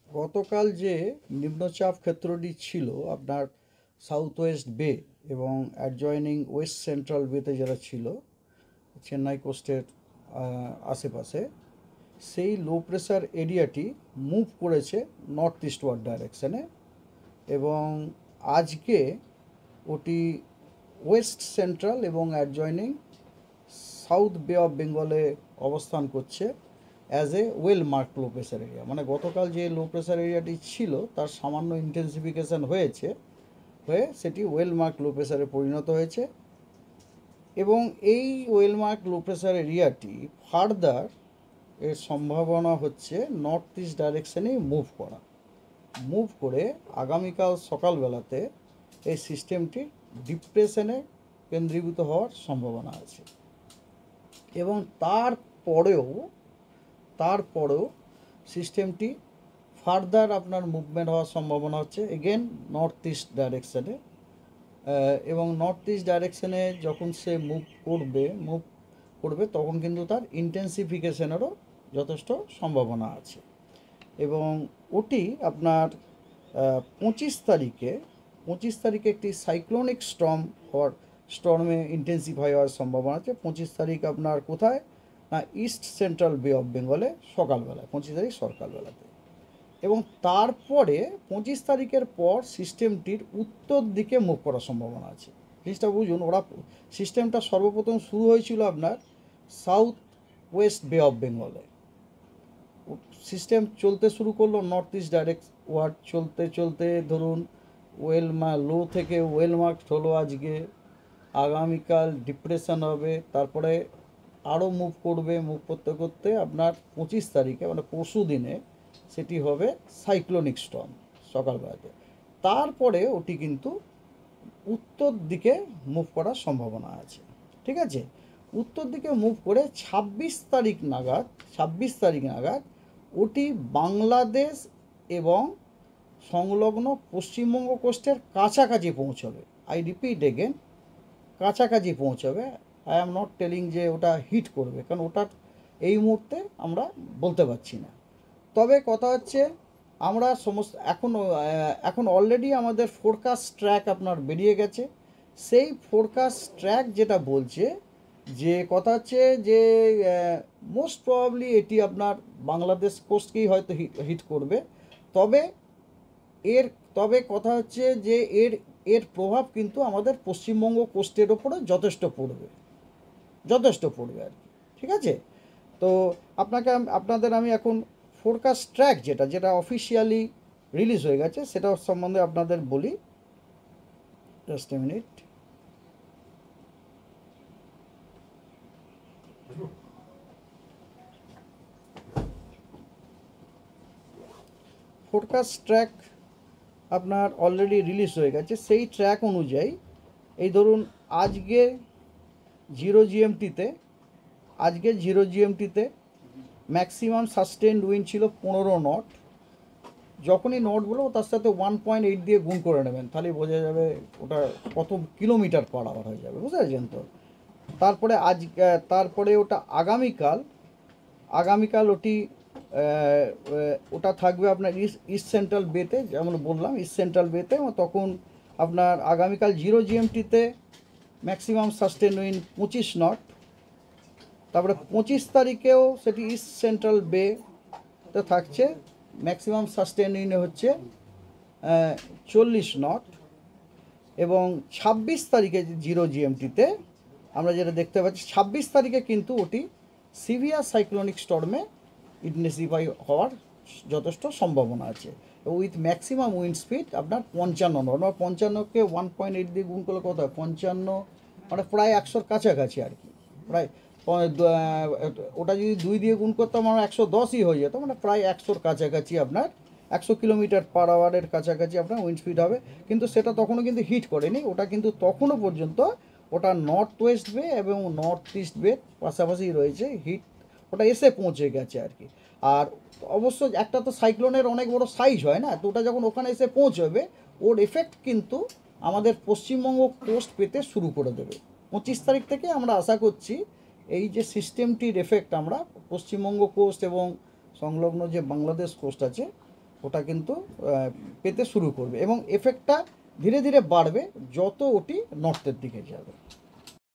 গতকাল যে নিম্নচাপ ক্ষেত্রটি ছিল আপনার সাউথ ওয়েস্ট বে এবং অ্যাডজয়নিং ওয়েস্ট সেন্ট্রাল বেতে যারা ছিল চেন্নাই কোস্টের আশেপাশে, সেই লো প্রেশার এরিয়াটি মুভ করেছে নর্থ ইস্টওয়ার্ড ডাইরেকশানে এবং আজকে ওটি ওয়েস্ট সেন্ট্রাল এবং অ্যাডজয়নিং সাউথ বে অফ বেঙ্গলে অবস্থান করছে as a well mark low pressure area. মানে গতকাল যে লো প্রেশার এরিয়াটি ছিল তার সামান্য ইন্টেন্সিফিকেশান হয়ে সেটি ওয়েল মার্ক লো প্রেশারে পরিণত হয়েছে এবং এই ওয়েল মার্ক লো প্রেশার এরিয়াটি ফার্দার এর সম্ভাবনা হচ্ছে নর্থ ইস্ট ডাইরেকশানেই মুভ করে আগামীকাল সকালবেলাতে এই সিস্টেমটি ডিপ্রেশনে কেন্দ্রীভূত হওয়ার সম্ভাবনা আছে এবং তারপরেও সিস্টেমটি ফার্দার আপনার মুভমেন্ট হওয়ার সম্ভাবনা হচ্ছে এগেন নর্থ ইস্ট ডাইরেকশানে এবং নর্থ ইস্ট ডাইরেকশানে যখন সে মুভ করবে তখন কিন্তু তার ইন্টেন্সিফিকেশনেরও যথেষ্ট সম্ভাবনা আছে এবং ওটি আপনার 25 তারিখে একটি সাইক্লোনিক স্টর্মে ইন্টেন্সিফাই হওয়ার সম্ভাবনা আছে। 25 তারিখ আপনার কোথায় না ইস্ট সেন্ট্রাল বে অফ বেঙ্গলে সকালবেলায়, 25 তারিখ সকালবেলাতে এবং তারপরে 25 তারিখের পর সিস্টেমটির উত্তর দিকে মুভ করার সম্ভাবনা আছে। জিনিসটা বুঝুন, সিস্টেমটা সর্বপ্রথম শুরু হয়েছিল আপনার সাউথ ওয়েস্ট বে অফ বেঙ্গলে, সিস্টেম চলতে শুরু করলো নর্থ ইস্ট ডাইরেক্ট ওয়ার্ড, চলতে ধরুন লো থেকে ওয়েল মার্ক হলো, আজকে আগামীকাল ডিপ্রেশন হবে, তারপরে আরও মুভ করতে আপনার 25 তারিখে মানে পরশু দিনে সেটি হবে সাইক্লোনিক স্টর্ম সকালবেলাতে। তারপরে ওটি কিন্তু উত্তর দিকে মুভ করার সম্ভাবনা আছে, ঠিক আছে। উত্তর দিকে মুভ করে 26 তারিখ নাগাদ ওটি বাংলাদেশ এবং সংলগ্ন পশ্চিমবঙ্গ কোস্টের কাছাকাছি পৌঁছবে। আই রিপিট এগেন, কাছাকাছি পৌঁছবে। আই অ্যাম নট টেলিং যে ওটা হিট করবে, কারণ ওটা এই মুহূর্তে আমরা বলতে পারছি না। তবে কথা হচ্ছে আমরা এখন অলরেডি আমাদের ফোরকাস্ট ট্র্যাক আপনার বেরিয়ে গেছে। সেই ফোরকাস্ট ট্র্যাক যেটা বলছে যে কথা হচ্ছে যে মোস্ট প্রবাবলি এটি আপনার বাংলাদেশ কোস্টকেই হয়তো হিট করবে। তবে কথা হচ্ছে যে এর প্রভাব কিন্তু আমাদের পশ্চিমবঙ্গ কোস্টের ওপরে যথেষ্ট পড়বে আর কি, ঠিক আছে। তো আপনাদের আমি এখন ফোরকাস্ট ট্র্যাক যেটা অফিসিয়ালি রিলিজ হয়ে গেছে সেটা সম্বন্ধে আপনাদের বলি। Just a minute. Forecast track আপনার অলরেডি রিলিজ হয়ে গেছে। সেই ট্র্যাক অনুযায়ী এই ধরুন আজকে 0 GMT-তে ম্যাক্সিমাম সাস্টেন্ড উইন্ড ছিল 15 নট। যখনই নট বলবো তার সাথে 1.8 দিয়ে গুণ করে নেবেন, তাহলে বোঝা যাবে ওটা কত কিলোমিটার পার আওয়ার হয়ে যাবে, বুঝতে পারছেন তো। তারপরে ওটা আগামীকাল ওটা থাকবে আপনার ইস্ট সেন্ট্রাল বেতে, যেমন বললাম ইস্ট সেন্ট্রাল বেতে। তখন আপনার আগামীকাল 0 GMT-তে ম্যাক্সিমাম সাস্টেন উইন্ড 25 নট। তারপরে 25 তারিখেও সেটি ইস্ট সেন্ট্রাল বেতে থাকছে, ম্যাক্সিমাম সাস্টেন উইন্ড হচ্ছে 40 নট। এবং 26 তারিখে 0 GMT-তে আমরা যেটা দেখতে পাচ্ছি 26 তারিখে কিন্তু ওটি সিভিয়ার সাইক্লোনিক স্টর্মে ইন্টেন্সিফাই হওয়ার যথেষ্ট সম্ভাবনা আছে উইথ ম্যাক্সিমাম উইন্ড স্পিড আপনার 55 নট। 55কে 1.8 দিয়ে গুণ করলে কত হয় 55, মানে প্রায় 100-র কাছাকাছি আর কি। প্রায় ওটা যদি 2 দিয়ে গুণ করতাম আমরা 110ই হয়ে যেত, মানে প্রায় 100-র কাছাকাছি আপনার 100 কিলোমিটার পার আওয়ারের কাছাকাছি আপনার উইন্ড স্পিড হবে। কিন্তু সেটা তখনও কিন্তু হিট করেনি, ওটা কিন্তু তখনও পর্যন্ত ওটা নর্থ ওয়েস্ট বে এবং নর্থ ইস্ট বে পাশাপাশি রয়েছে, ওটা এসে পৌঁছে গেছে আর কি। আর অবশ্য একটা তো সাইক্লোনের অনেক বড় সাইজ হয় না, তো ওটা যখন ওখানে এসে পৌঁছবে ওর এফেক্ট কিন্তু আমাদের পশ্চিমবঙ্গ কোস্ট পেতে শুরু করে দেবে। 25 তারিখ থেকে আমরা আশা করছি এই যে সিস্টেমটির এফেক্ট আমরা পশ্চিমবঙ্গ কোস্ট এবং সংলগ্ন যে বাংলাদেশ কোস্ট আছে ওটা কিন্তু পেতে শুরু করবে এবং এফেক্টটা ধীরে ধীরে বাড়বে যত ওটি নর্থের দিকে যাবে।